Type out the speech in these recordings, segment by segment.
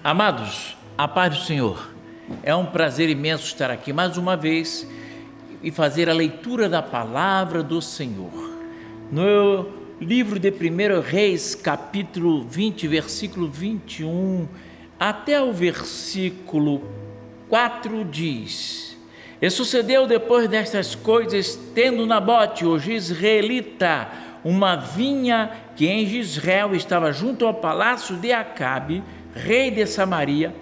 Amados, a paz do Senhor. É um prazer imenso estar aqui mais uma vez e fazer a leitura da palavra do Senhor. No livro de 1 Reis, capítulo 20, versículo 21, até o versículo 4 diz: E sucedeu depois destas coisas, tendo Nabote, o jezreelita, uma vinha que em Jezreel estava junto ao palácio de Acabe, rei de Samaria,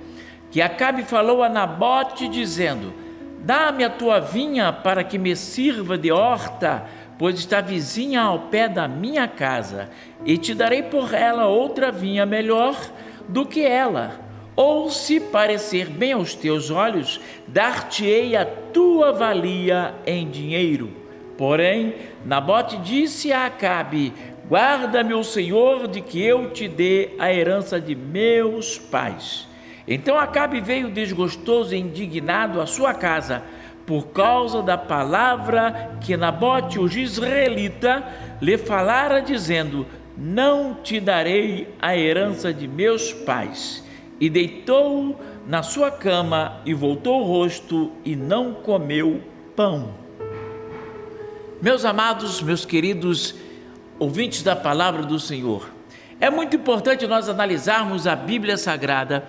que Acabe falou a Nabote dizendo: Dá-me a tua vinha para que me sirva de horta, pois está vizinha ao pé da minha casa, e te darei por ela outra vinha melhor do que ela. Ou, se parecer bem aos teus olhos, dar-te-ei a tua valia em dinheiro. Porém, Nabote disse a Acabe: Guarda-me o Senhor de que eu te dê a herança de meus pais. Então Acabe veio desgostoso e indignado à sua casa, por causa da palavra que Nabote, o jezreelita, lhe falara, dizendo: Não te darei a herança de meus pais. E deitou na sua cama e voltou o rosto e não comeu pão. Meus amados, meus queridos ouvintes da palavra do Senhor, é muito importante nós analisarmos a Bíblia Sagrada,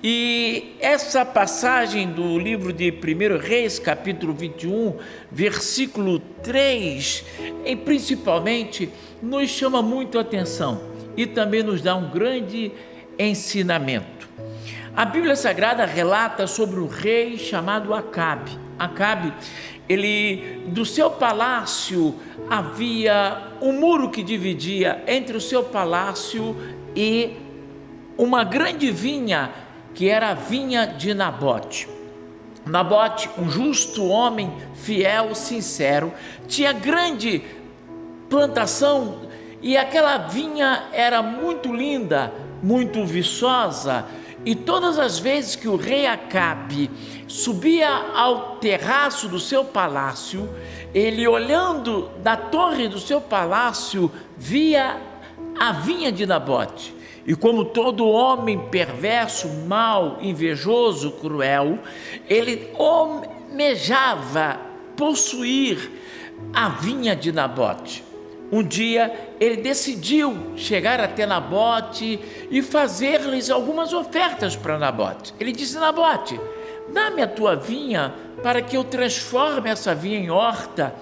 e essa passagem do livro de 1 Reis, capítulo 21, versículo 3, principalmente, nos chama muito a atenção e também nos dá um grande ensinamento. A Bíblia Sagrada relata sobre um rei chamado Acabe. Acabe, do seu palácio havia um muro que dividia entre o seu palácio e uma grande vinha, que era a vinha de Nabote. Nabote, um justo homem, fiel, sincero, tinha grande plantação e aquela vinha era muito linda, muito viçosa. E todas as vezes que o rei Acabe subia ao terraço do seu palácio, ele, olhando da torre do seu palácio, via a vinha de Nabote. E como todo homem perverso, mau, invejoso, cruel, ele almejava possuir a vinha de Nabote. Um dia ele decidiu chegar até Nabote e fazer-lhes algumas ofertas para Nabote. Ele disse: Nabote, dá-me a tua vinha para que eu transforme essa vinha em horta,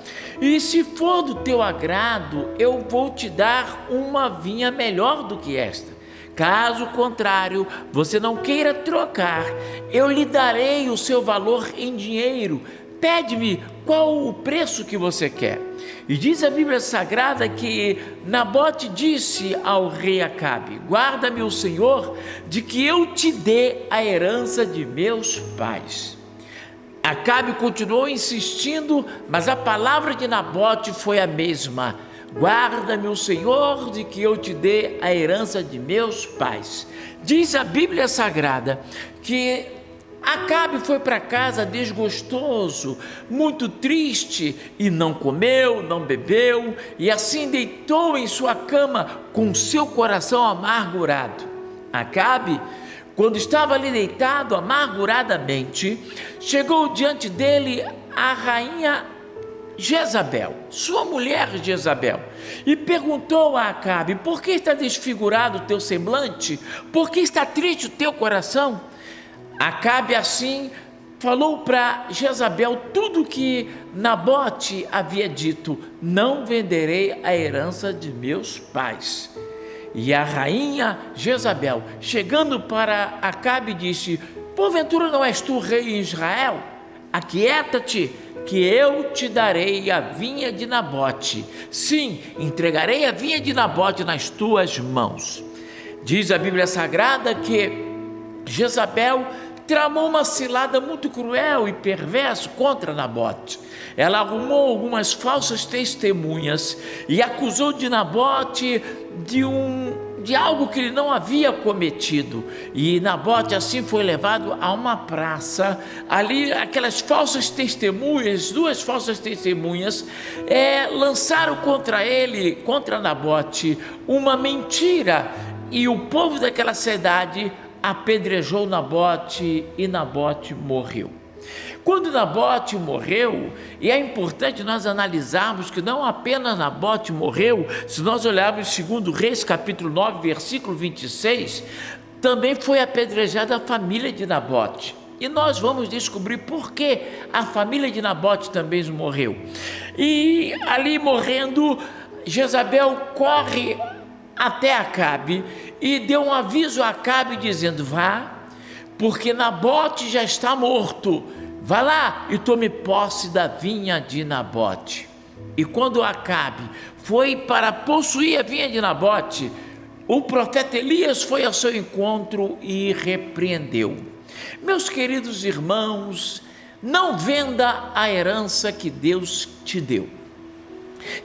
e se for do teu agrado, eu vou te dar uma vinha melhor do que esta. Caso contrário, você não queira trocar, eu lhe darei o seu valor em dinheiro. Pede-me qual o preço que você quer. E diz a Bíblia Sagrada que Nabote disse ao rei Acabe: Guarda-me o Senhor de que eu te dê a herança de meus pais. Acabe continuou insistindo, mas a palavra de Nabote foi a mesma: Guarda-me o Senhor de que eu te dê a herança de meus pais. Diz a Bíblia Sagrada que Acabe foi para casa desgostoso, muito triste, e não comeu, não bebeu, e assim deitou em sua cama com seu coração amargurado. Acabe, quando estava ali deitado amarguradamente, chegou diante dele a rainha Jezabel, sua mulher Jezabel, e perguntou a Acabe: Por que está desfigurado o teu semblante? Por que está triste o teu coração? Acabe assim falou para Jezabel tudo que Nabote havia dito: Não venderei a herança de meus pais. E a rainha Jezabel, chegando para Acabe, disse: Porventura não és tu rei em Israel? Aquieta-te, que eu te darei a vinha de Nabote. Sim, entregarei a vinha de Nabote nas tuas mãos. Diz a Bíblia Sagrada que Jezabel tramou uma cilada muito cruel e perversa contra Nabote. Ela arrumou algumas falsas testemunhas e acusou de Nabote de algo que ele não havia cometido. E Nabote assim foi levado a uma praça. Ali aquelas falsas testemunhas, duas falsas testemunhas, lançaram contra ele, contra Nabote, uma mentira. E o povo daquela cidade apedrejou Nabote e Nabote morreu. Quando Nabote morreu, e é importante nós analisarmos que não apenas Nabote morreu, se nós olharmos 2 Reis capítulo 9, versículo 26, também foi apedrejada a família de Nabote. E nós vamos descobrir por que a família de Nabote também morreu. E ali morrendo, Jezabel corre até Acabe e deu um aviso a Acabe dizendo: vá, porque Nabote já está morto, vá lá e tome posse da vinha de Nabote. E quando Acabe foi para possuir a vinha de Nabote, o profeta Elias foi ao seu encontro e repreendeu. Meus queridos irmãos, não venda a herança que Deus te deu.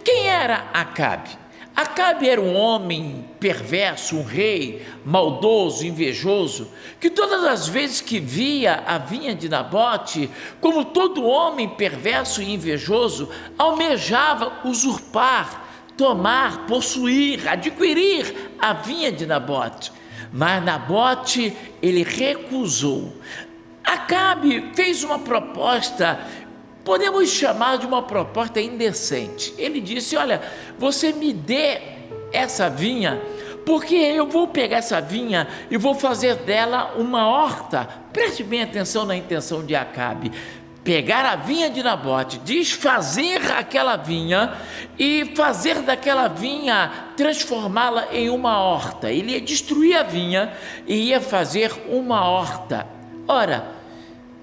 Quem era Acabe? Acabe era um homem perverso, um rei maldoso, invejoso, que todas as vezes que via a vinha de Nabote, como todo homem perverso e invejoso, almejava usurpar, tomar, possuir, adquirir a vinha de Nabote. Mas Nabote, ele recusou. Acabe fez uma proposta, podemos chamar de uma proposta indecente. Ele disse: olha, você me dê essa vinha, porque eu vou pegar essa vinha e vou fazer dela uma horta. Preste bem atenção na intenção de Acabe: pegar a vinha de Nabote, desfazer aquela vinha e fazer daquela vinha, transformá-la em uma horta. Ele ia destruir a vinha e ia fazer uma horta. Ora,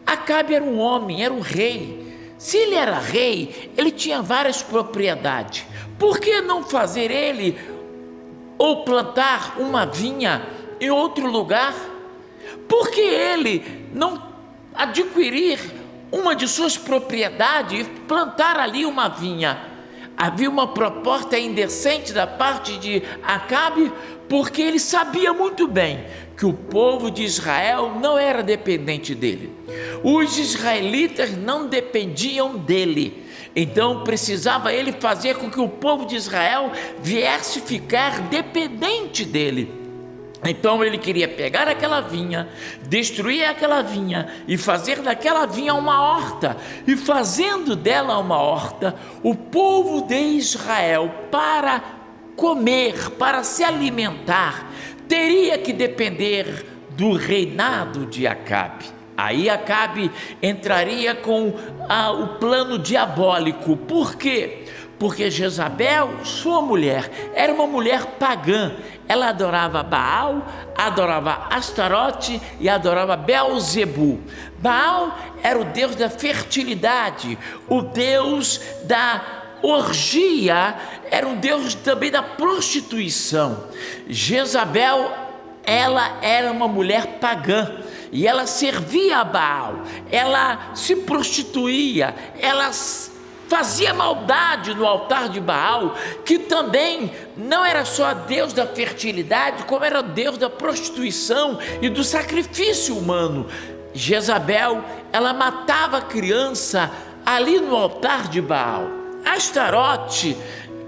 Acabe era um homem, era um rei. Se ele era rei, ele tinha várias propriedades. Por que não fazer ele ou plantar uma vinha em outro lugar? Por que ele não adquirir uma de suas propriedades e plantar ali uma vinha? Havia uma proposta indecente da parte de Acabe, porque ele sabia muito bem que o povo de Israel não era dependente dele. Os israelitas não dependiam dele. Então precisava ele fazer com que o povo de Israel viesse ficar dependente dele. Então ele queria pegar aquela vinha, destruir aquela vinha e fazer daquela vinha uma horta. E fazendo dela uma horta, o povo de Israel, para comer, para se alimentar, teria que depender do reinado de Acabe. Aí Acabe entraria com o plano diabólico. Por quê? Porque Jezabel, sua mulher, era uma mulher pagã. Ela adorava Baal, adorava Astarote e adorava Belzebu. Baal era o deus da fertilidade, o deus da orgia, era um deus também da prostituição. Jezabel, ela era uma mulher pagã e ela servia a Baal, ela se prostituía, ela fazia maldade no altar de Baal, que também não era só Deus da fertilidade, como era Deus da prostituição e do sacrifício humano. Jezabel, ela matava a criança ali no altar de Baal. Astarote,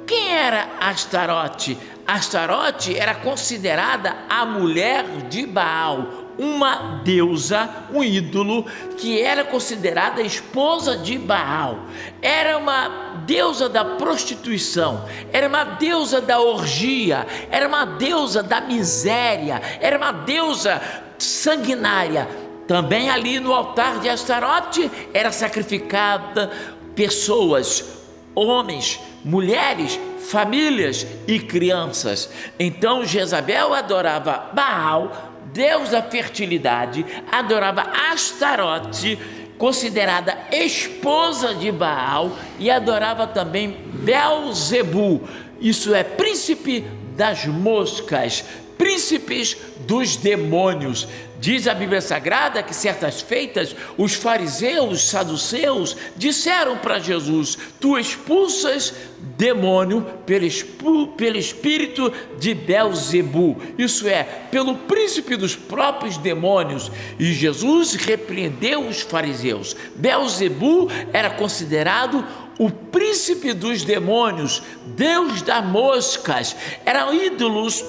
quem era Astarote? Astarote era considerada a mulher de Baal, uma deusa, um ídolo, que era considerada a esposa de Baal. Era uma deusa da prostituição, era uma deusa da orgia, era uma deusa da miséria, era uma deusa sanguinária. Também ali no altar de Astarote era sacrificada pessoas, homens, mulheres, famílias e crianças. Então Jezabel adorava Baal, deus da fertilidade, adorava Astarote, considerada esposa de Baal, e adorava também Belzebu, isso é, príncipe das moscas, príncipes dos demônios. Diz a Bíblia Sagrada que certas feitas os fariseus, os saduceus disseram para Jesus: tu expulsas demônio pelo espírito de Belzebu, isso é, pelo príncipe dos próprios demônios. E Jesus repreendeu os fariseus. Belzebu era considerado o príncipe dos demônios, deus das moscas. Eram ídolos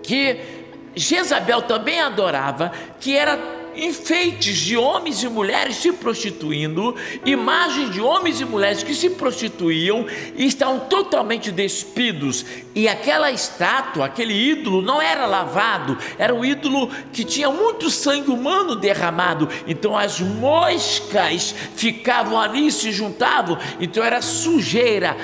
que Jezabel também adorava, que era enfeites de homens e mulheres se prostituindo, imagens de homens e mulheres que se prostituíam e estavam totalmente despidos, e aquela estátua, aquele ídolo não era lavado, era um ídolo que tinha muito sangue humano derramado, então as moscas ficavam ali e se juntavam, então era sujeira,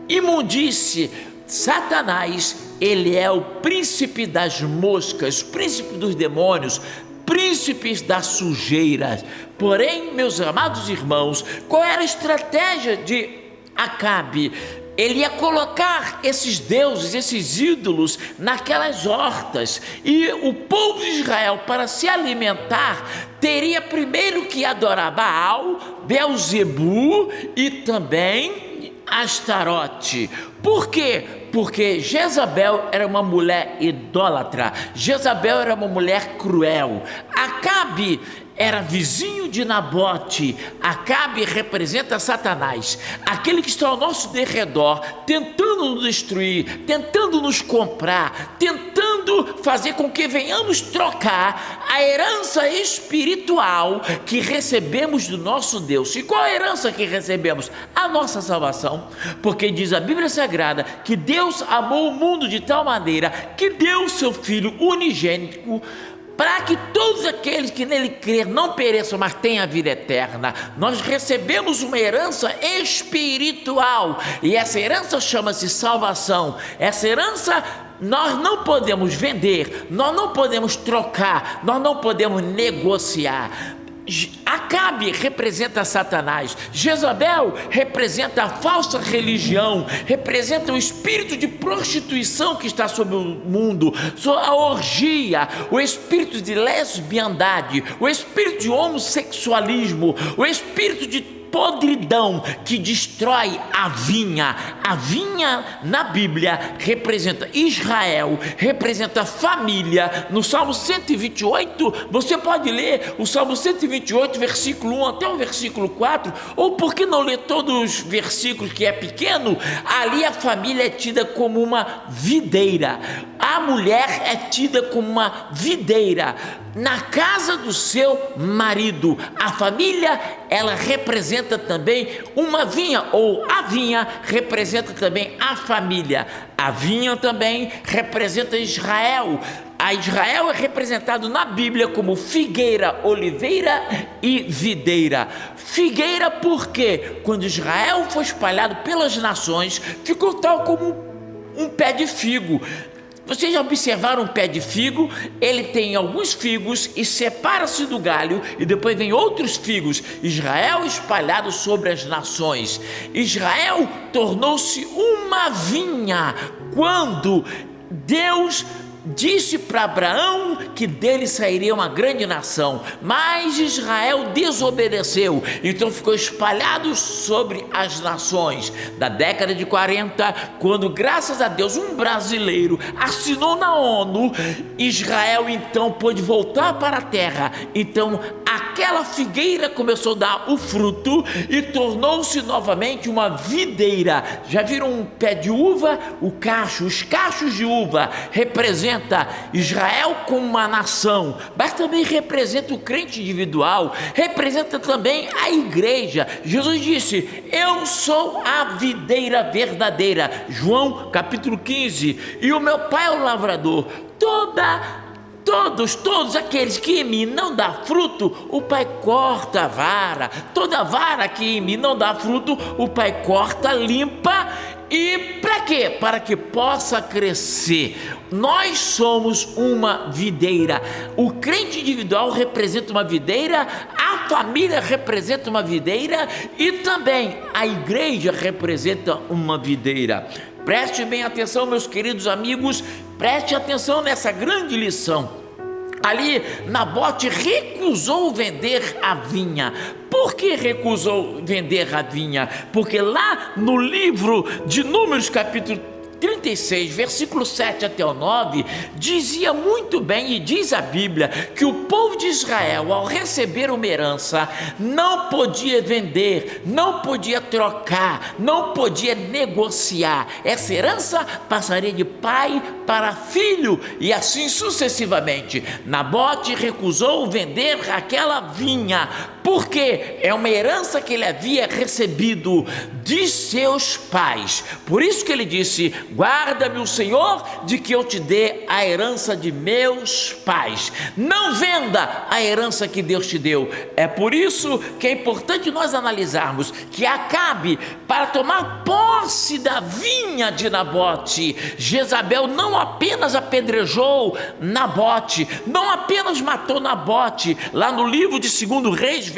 imundície. Satanás, ele é o príncipe das moscas, príncipe dos demônios, príncipes da sujeira. Porém, meus amados irmãos, qual era a estratégia de Acabe? Ele ia colocar esses deuses, esses ídolos naquelas hortas, e o povo de Israel, para se alimentar, teria primeiro que adorar Baal, Belzebu e também Astarote. Por quê? Porque Jezabel era uma mulher idólatra, Jezabel era uma mulher cruel, Acabe era vizinho de Nabote. Acabe representa Satanás, aquele que está ao nosso derredor, tentando nos destruir, tentando nos comprar, tentando fazer com que venhamos trocar a herança espiritual que recebemos do nosso Deus. E qual a herança que recebemos? A nossa salvação, porque diz a Bíblia Sagrada que Deus amou o mundo de tal maneira que deu o seu Filho unigênito, para que todos aqueles que nele crer não pereçam, mas tenham a vida eterna. Nós recebemos uma herança espiritual, e essa herança chama-se salvação. Essa herança nós não podemos vender, nós não podemos trocar, nós não podemos negociar. Acabe representa Satanás, Jezabel representa a falsa religião, representa o espírito de prostituição que está sobre o mundo, a orgia, o espírito de lesbiandade, o espírito de homossexualismo, o espírito de podridão que destrói a vinha. A vinha na Bíblia representa Israel, representa família. No Salmo 128, você pode ler o Salmo 128, versículo 1 até o versículo 4, ou por que não ler todos os versículos, que é pequeno? Ali a família é tida como uma videira, a mulher é tida como uma videira na casa do seu marido. A família, ela representa também uma vinha, ou a vinha representa também a família. A vinha também representa Israel. A Israel é representado na Bíblia como figueira, oliveira e videira. Figueira porque quando Israel foi espalhado pelas nações, ficou tal como um pé de figo. Vocês já observaram um pé de figo? Ele tem alguns figos e separa-se do galho, e depois vem outros figos. Israel espalhado sobre as nações. Israel tornou-se uma vinha quando Deus disse para Abraão que dele sairia uma grande nação, mas Israel desobedeceu, então ficou espalhado sobre as nações. Da década de 40, quando graças a Deus um brasileiro assinou na ONU, Israel então pôde voltar para a terra. Então aquela figueira começou a dar o fruto e tornou-se novamente uma videira. Já viram um pé de uva? Os cachos de uva representam Israel como uma nação, mas também representa o crente individual, representa também a igreja. Jesus disse: eu sou a videira verdadeira, João capítulo 15, e o meu pai é o lavrador. Todos aqueles que em mim não dá fruto, o Pai corta a vara. Toda vara que em mim não dá fruto, o Pai corta, limpa. E para quê? Para que possa crescer. Nós somos uma videira. O crente individual representa uma videira, a família representa uma videira e também a igreja representa uma videira. Preste bem atenção, meus queridos amigos, preste atenção nessa grande lição. Ali Nabote recusou vender a vinha. Por que recusou vender a vinha? Porque lá no livro de Números capítulo 36, versículo 7 até o 9, dizia muito bem, e diz a Bíblia, que o povo de Israel, ao receber uma herança, não podia vender, não podia trocar, não podia negociar. Essa herança passaria de pai para filho, e assim sucessivamente. Nabote recusou vender aquela vinha, porque é uma herança que ele havia recebido de seus pais. Por isso que ele disse: guarda-me o Senhor de que eu te dê a herança de meus pais. Não venda a herança que Deus te deu. É por isso que é importante nós analisarmos que Acabe, para tomar posse da vinha de Nabote, Jezabel não apenas apedrejou Nabote, não apenas matou Nabote. Lá no livro de 2 Reis,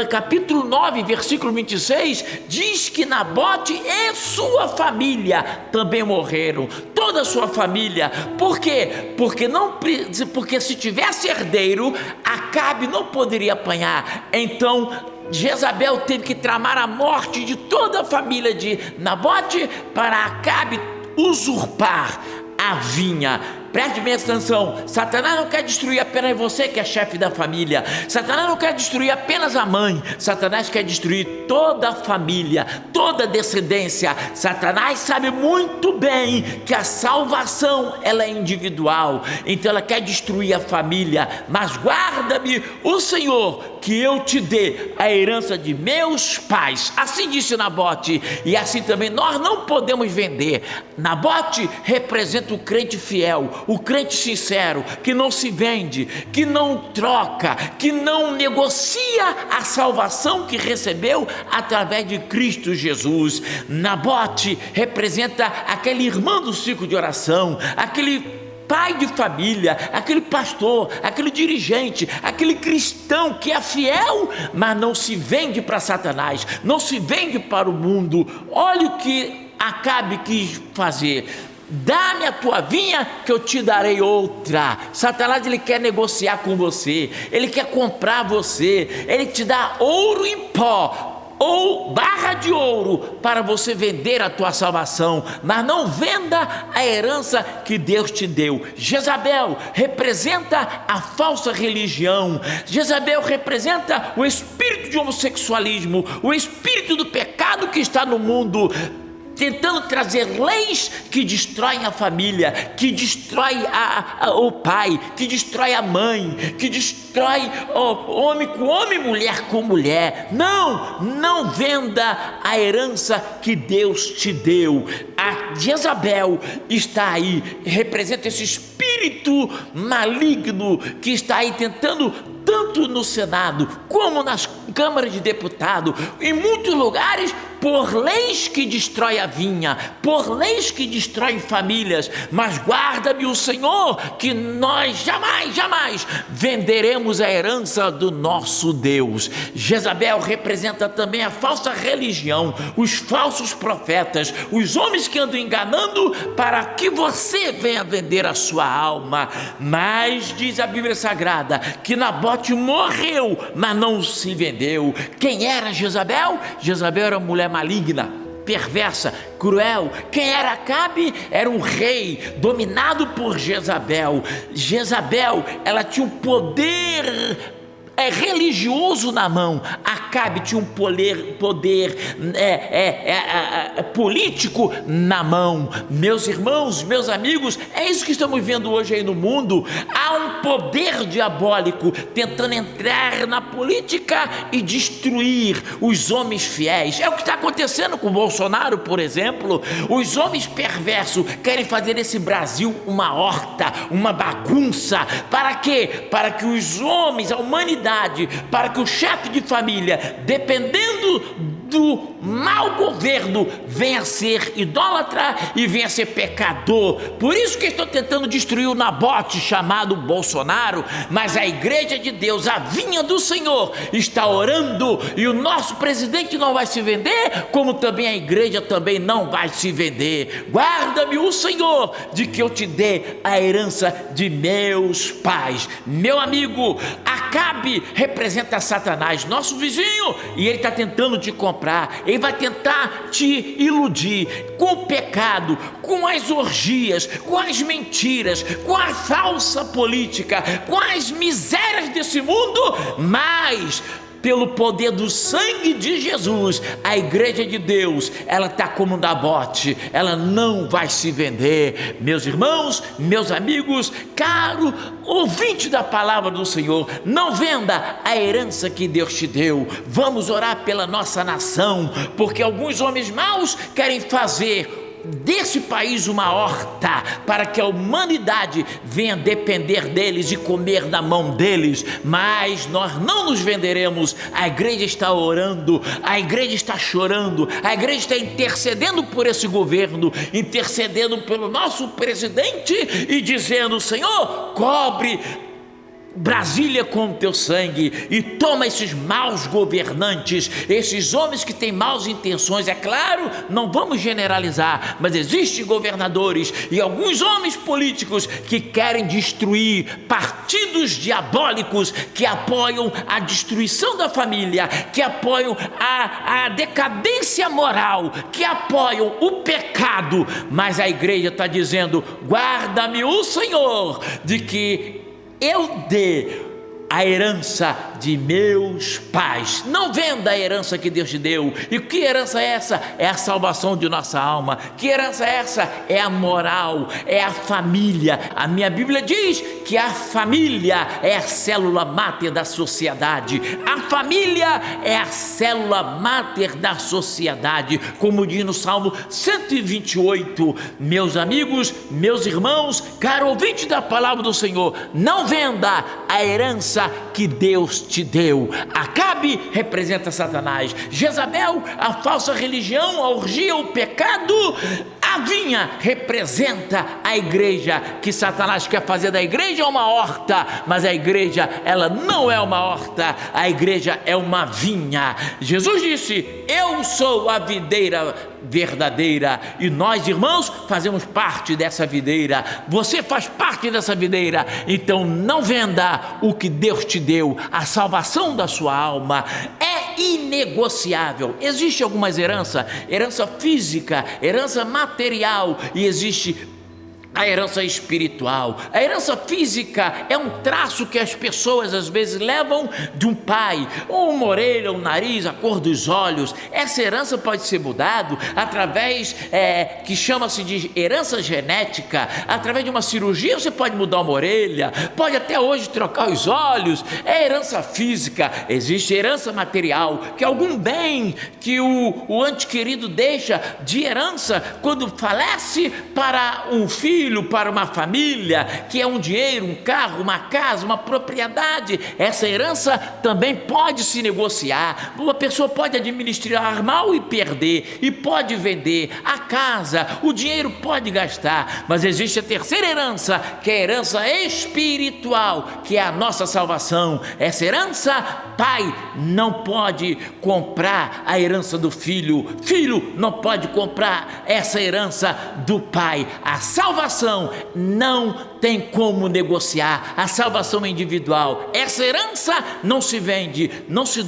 capítulo 9, versículo 26, diz que Nabote e sua família também morreram, toda a sua família. Por quê? Porque se tivesse herdeiro, Acabe não poderia apanhar. Então Jezabel teve que tramar a morte de toda a família de Nabote para Acabe usurpar a vinha. Preste bem atenção, Satanás não quer destruir apenas você que é chefe da família, Satanás não quer destruir apenas a mãe, Satanás quer destruir toda a família, toda a descendência. Satanás sabe muito bem que a salvação ela é individual, então ela quer destruir a família. Mas guarda-me o Senhor que eu te dê a herança de meus pais. Assim disse Nabote, e assim também nós não podemos vender. Nabote representa o crente fiel, o crente sincero, que não se vende, que não troca, que não negocia a salvação que recebeu através de Cristo Jesus. Nabote representa aquele irmão do ciclo de oração, aquele pai de família, aquele pastor, aquele dirigente, aquele cristão que é fiel, mas não se vende para Satanás, não se vende para o mundo. Olha o que Acabe quis fazer: dá-me a tua vinha que eu te darei outra. Satanás, ele quer negociar com você, ele quer comprar você, ele te dá ouro em pó ou barra de ouro para você vender a tua salvação, mas não venda a herança que Deus te deu. Jezabel representa a falsa religião, Jezabel representa o espírito de homossexualismo, o espírito do pecado que está no mundo, tentando trazer leis que destroem a família, que destrói o pai, que destrói a mãe, que destrói o homem com homem, mulher com mulher. Não venda a herança que Deus te deu. A Jezabel está aí, representa esse espírito maligno que está aí tentando, tanto no Senado como nas câmaras de deputados, em muitos lugares, por leis que destroem a vinha, por leis que destroem famílias. Mas guarda-me o Senhor que nós jamais venderemos a herança do nosso Deus. Jezabel representa também a falsa religião, os falsos profetas, os homens que andam enganando para que você venha vender a sua alma. Mas diz a Bíblia Sagrada que Nabote morreu, mas não se vendeu. Quem era Jezabel? Jezabel era uma mulher maligna, perversa, cruel. Quem era Acabe? Era um rei dominado por Jezabel. Jezabel, ela tinha um poder religioso na mão. Acabe tinha um poder político na mão. Meus irmãos, meus amigos, é isso que estamos vendo hoje aí no mundo. Há um poder diabólico tentando entrar na política e destruir os homens fiéis. É o que está acontecendo com o Bolsonaro, por exemplo. Os homens perversos querem fazer desse Brasil uma horta, uma bagunça. Para quê? Para que os homens, a humanidade, para que o chefe de família, dependendo do mau governo, venha a ser idólatra e venha a ser pecador. Por isso que estou tentando destruir o Nabote chamado Bolsonaro. Mas a igreja de Deus, a vinha do Senhor, está orando, e o nosso presidente não vai se vender, como também a igreja também não vai se vender. Guarda-me o Senhor de que eu te dê a herança de meus pais. Meu amigo, Acabe representa Satanás, nosso vizinho, e ele está tentando te comprar comprar, ele vai tentar te iludir com o pecado, com as orgias, com as mentiras, com a falsa política, com as misérias desse mundo, mas pelo poder do sangue de Jesus, a igreja de Deus, ela está como um Nabote, ela não vai se vender. Meus irmãos, meus amigos, caro ouvinte da palavra do Senhor, não venda a herança que Deus te deu. Vamos orar pela nossa nação, porque alguns homens maus querem fazer desse país uma horta, para que a humanidade venha depender deles e comer da mão deles, mas nós não nos venderemos. A igreja está orando, a igreja está chorando, a igreja está intercedendo por esse governo, intercedendo pelo nosso presidente e dizendo: Senhor, cobre Brasília com o teu sangue e toma esses maus governantes, esses homens que têm maus intenções. É claro, não vamos generalizar, mas existem governadores e alguns homens políticos que querem destruir, partidos diabólicos que apoiam a destruição da família, que apoiam a decadência moral, que apoiam o pecado. Mas a igreja está dizendo: guarda-me o Senhor de que eu dê a herança de meus pais. Não venda a herança que Deus te deu. E que herança é essa? É a salvação de nossa alma. Que herança é essa? É a moral, é a família. A minha Bíblia diz que a família é a célula máter da sociedade. A família é a célula máter da sociedade, como diz no Salmo 128. Meus amigos, meus irmãos, caro ouvinte da palavra do Senhor, não venda a herança que Deus te deu. Acabe representa Satanás, Jezabel, a falsa religião, a orgia, o pecado. A vinha representa a igreja, que Satanás quer fazer da igreja uma horta, mas a igreja, ela não é uma horta, a igreja é uma vinha. Jesus disse: eu sou a videira verdadeira, e nós, irmãos, fazemos parte dessa videira. Você faz parte dessa videira. Então não venda o que Deus te deu. A salvação da sua alma é inegociável. Existe algumas heranças, herança física, herança material, e existe a herança espiritual. A herança física é um traço que as pessoas às vezes levam de um pai, ou uma orelha, um nariz, a cor dos olhos. Essa herança pode ser mudada através, que chama-se de herança genética. Através de uma cirurgia você pode mudar uma orelha, pode até hoje trocar os olhos. É herança física. Existe herança material, que é algum bem que o ente querido deixa de herança quando falece para um filho, para uma família, que é um dinheiro, um carro, uma casa, uma propriedade. Essa herança também pode se negociar. Uma pessoa pode administrar mal e perder, e pode vender a casa, o dinheiro pode gastar. Mas existe a terceira herança, que é a herança espiritual, que é a nossa salvação. Essa herança, pai não pode comprar a herança do filho, filho não pode comprar essa herança do pai. A salvação não tem como negociar, a salvação é individual. Essa herança não se vende, não se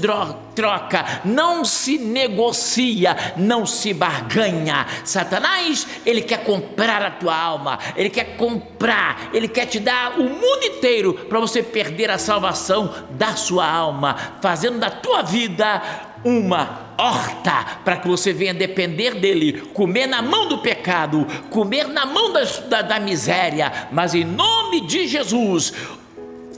troca, não se negocia, não se barganha. Satanás, ele quer comprar a tua alma, ele quer comprar, ele quer te dar o mundo inteiro para você perder a salvação da sua alma, fazendo da tua vida uma horta, para que você venha depender dele, comer na mão do pecado, comer na mão da miséria. Mas em nome de Jesus,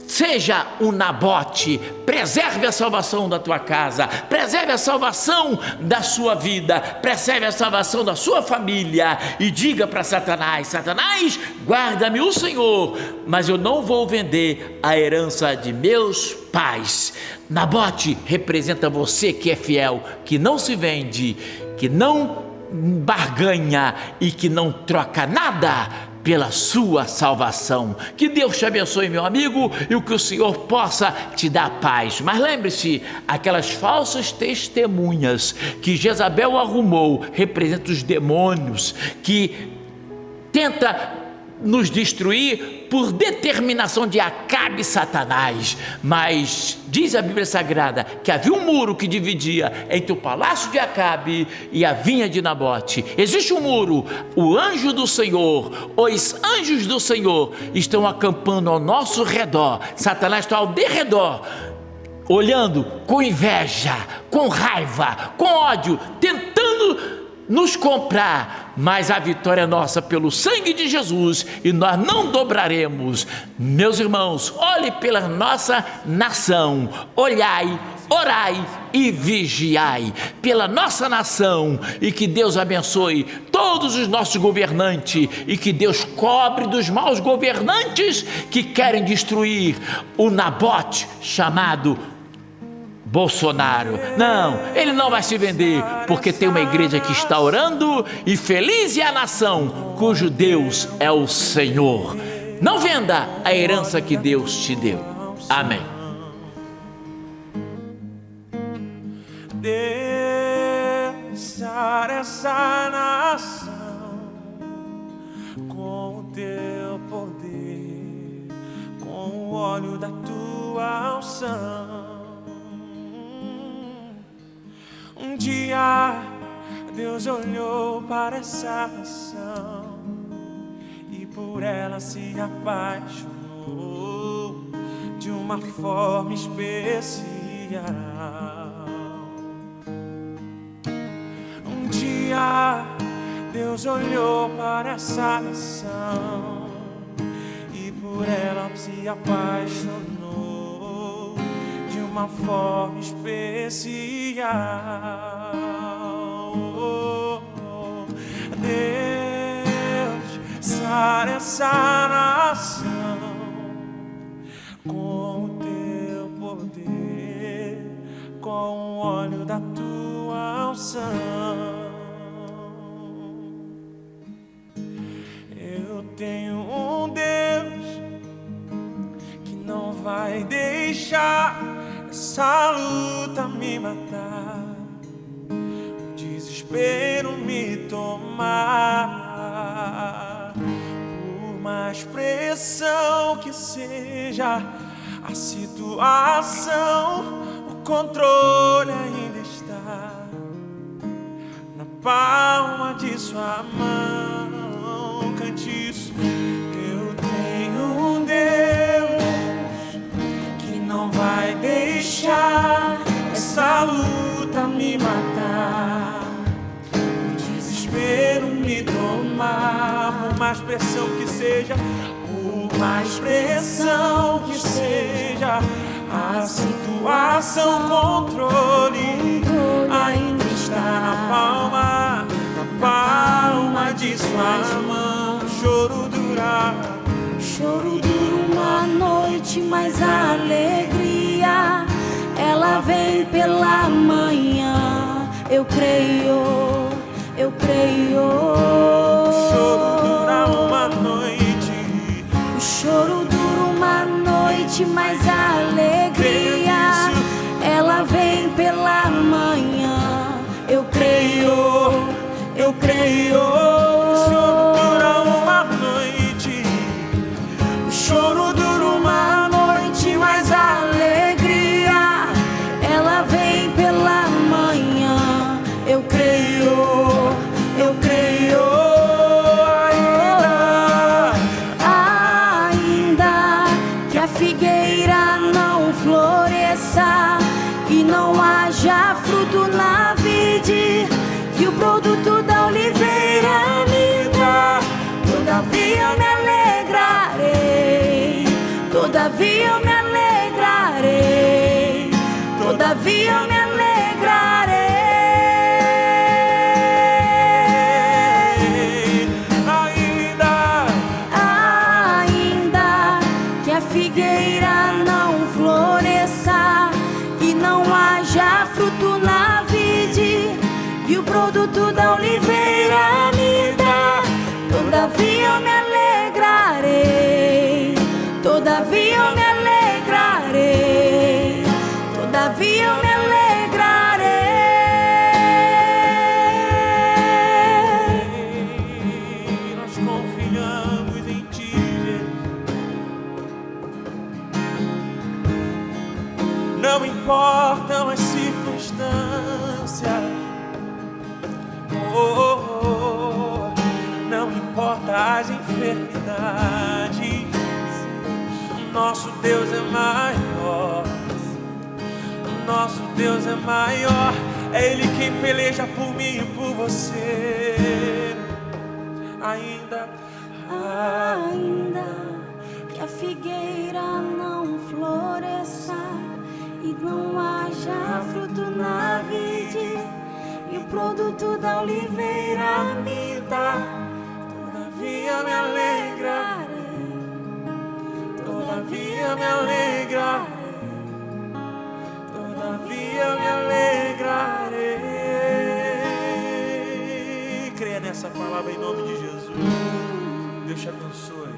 seja um Nabote, preserve a salvação da tua casa, preserve a salvação da sua vida, preserve a salvação da sua família, e diga para Satanás: Satanás, guarda-me o Senhor, mas eu não vou vender a herança de meus pais. Nabote representa você que é fiel, que não se vende, que não barganha e que não troca nada pela sua salvação. Que Deus te abençoe, meu amigo, e que o Senhor possa te dar paz. Mas lembre-se, aquelas falsas testemunhas que Jezabel arrumou representam os demônios que tenta nos destruir por determinação de Acabe e Satanás, mas diz a Bíblia Sagrada que havia um muro que dividia entre o palácio de Acabe e a vinha de Nabote. Existe um muro, o anjo do Senhor, os anjos do Senhor estão acampando ao nosso redor. Satanás está ao derredor, olhando com inveja, com raiva, com ódio, tentando nos comprar, mas a vitória é nossa pelo sangue de Jesus e nós não dobraremos. Meus irmãos, olhe pela nossa nação, olhai, orai e vigiai pela nossa nação, e que Deus abençoe todos os nossos governantes e que Deus cobre dos maus governantes que querem destruir o Nabote chamado Bolsonaro. Não, ele não vai se vender, porque tem uma igreja que está orando, e feliz é a nação cujo Deus é o Senhor. Não venda a herança que Deus te deu. Amém. Deixar essa nação com o teu poder, com o óleo da tua unção. Um dia Deus olhou para essa nação e por ela se apaixonou de uma forma especial. Um dia Deus olhou para essa nação e por ela se apaixonou de uma forma especial. Deus, sara essa nação com o teu poder, com o óleo da tua unção. Eu tenho um Deus que não vai deixar essa luta me matar, o desespero me tomar. Por mais pressão que seja a situação, o controle ainda está na palma de sua mão. Cante isso. Eu tenho um Deus que não vai deixar essa luta me matar, o desespero me tomar. Por mais pressão que seja, por mais pressão que seja a situação, controle ainda está na palma de sua mão. Choro dura uma noite, mas a alegria ela vem pela manhã. Eu creio, eu creio. O choro dura uma noite, o choro dura uma noite, mas a alegria ela vem pela manhã. Eu creio, eu creio. O choro dura uma noite, o choro dura uma noite, mas a alegria ela vem pela manhã. Eu creio, eu creio. Ainda que a figueira não importam as circunstâncias. Não importa as enfermidades. Nosso Deus é maior. Nosso Deus é maior. É Ele quem peleja por mim e por você. Ainda que a figueira não floresça e não haja fruto na vide, e o produto da oliveira minta, todavia me alegrarei, todavia me alegrarei, todavia me alegrarei. Creia nessa palavra em nome de Jesus. Deus te abençoe.